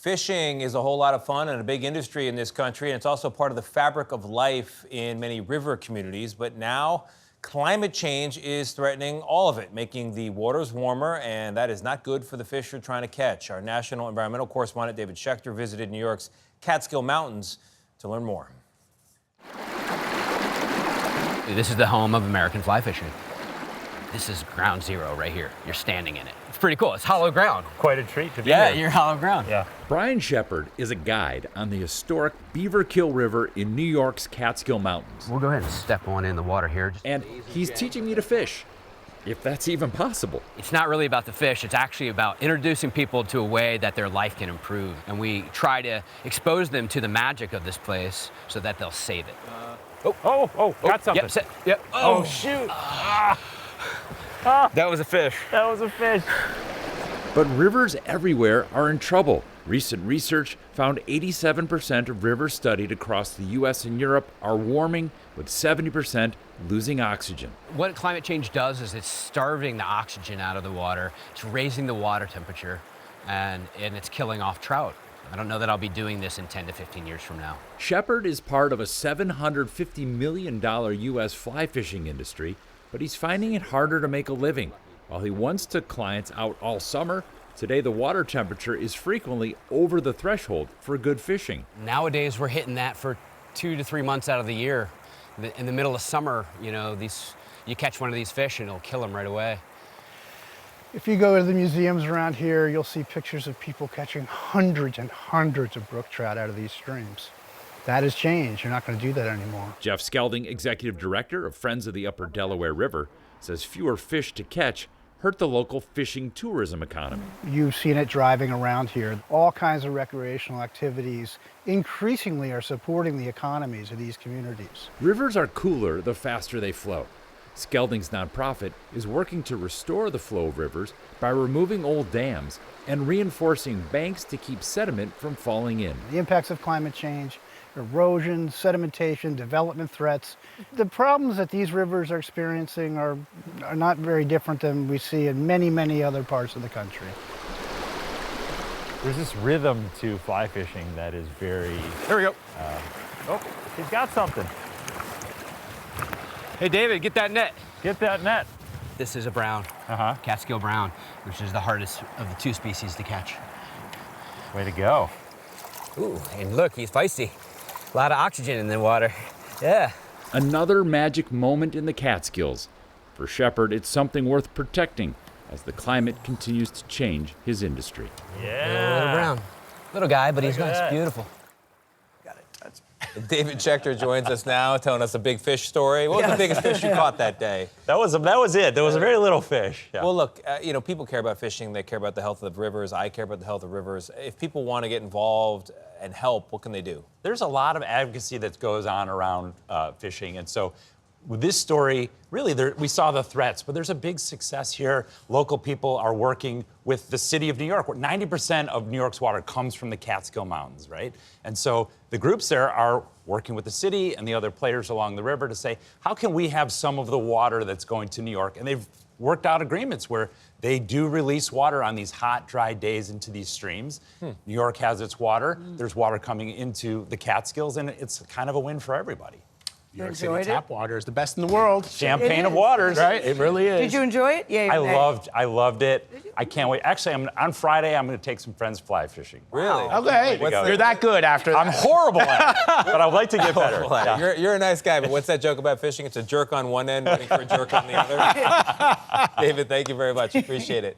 Fishing is a whole lot of fun and a big industry in this country, and it's also part of the fabric of life in many river communities. But now, climate change is threatening all of it, making the waters warmer, and that is not good for the fish you're trying to catch. Our national environmental correspondent David Schechter visited New York's Catskill Mountains to learn more. This is the home of American fly fishing. This is ground zero right here. You're standing in it. It's pretty cool. It's hollow ground. Quite a treat to be Yeah, here. you're hollow ground. Yeah. Brian Shepard is a guide on the historic Beaver Kill River in New York's Catskill Mountains. We'll go ahead and step on in the water here. And he's teaching me to fish, if that's even possible. It's not really about the fish. It's actually about introducing people to a way that their life can improve. And we try to expose them to the magic of this place so that they'll save it. Got something. Yep, set, yep. Oh, shoot. That was a fish. That was a fish. But rivers everywhere are in trouble. Recent research found 87% of rivers studied across the U.S. and Europe are warming, with 70% losing oxygen. What climate change does is it's starving the oxygen out of the water. It's raising the water temperature, and it's killing off trout. I don't know that I'll be doing this in 10 to 15 years from now. Shepard is part of a $750 million U.S. fly fishing industry, but he's finding it harder to make a living. While he once took clients out all summer, today the water temperature is frequently over the threshold for good fishing. Nowadays, we're hitting that for 2 to 3 months out of the year. In the middle of summer, you catch one of these fish and it'll kill them right away. If you go to the museums around here, you'll see pictures of people catching hundreds and hundreds of brook trout out of these streams. That has changed. You're not going to do that anymore. Jeff Skelding, executive director of Friends of the Upper Delaware River, says fewer fish to catch hurt the local fishing tourism economy. You've seen it driving around here. All kinds of recreational activities increasingly are supporting the economies of these communities. Rivers are cooler the faster they flow. Skelding's nonprofit is working to restore the flow of rivers by removing old dams and reinforcing banks to keep sediment from falling in. The impacts of climate change, erosion, sedimentation, development threats. The problems that these rivers are experiencing are not very different than we see in many, many other parts of the country. There's this rhythm to fly fishing that is very... There we go. He's got something. Hey, David, get that net. Get that net. This is a brown, Catskill brown, which is the hardest of the two species to catch. Way to go. Ooh, and look, he's feisty. A lot of oxygen in the water. Yeah. Another magic moment in the Catskills. For Shepard, it's something worth protecting as the climate continues to change his industry. Yeah. Little brown. Little guy, but he's nice, beautiful. David Schechter joins us now, telling us a big fish story. What was the biggest fish you caught that day? That was it. There was a very little fish. Yeah. Well, look, people care about fishing. They care about the health of rivers. I care about the health of rivers. If people want to get involved and help, what can they do? There's a lot of advocacy that goes on around fishing. And so with this story, really, we saw the threats, but there's a big success here. Local people are working with the city of New York, where 90% of New York's water comes from the Catskill Mountains, right? And so the groups there are working with the city and the other players along the river to say, how can we have some of the water that's going to New York? And they've worked out agreements where they do release water on these hot, dry days into these streams. New York has its water. There's water coming into the Catskills, and it's kind of a win for everybody. New York City tap water is the best in the world. Champagne of waters. Right, it really is. Did you enjoy it? Yeah. I loved it. I can't wait. Actually, on Friday, I'm going to take some friends fly fishing. Really? Okay, you're that good after that. I'm horrible at it, but I'd like to get better. Yeah. You're a nice guy, but what's that joke about fishing? It's a jerk on one end, waiting for a jerk on the other. David, thank you very much. Appreciate it.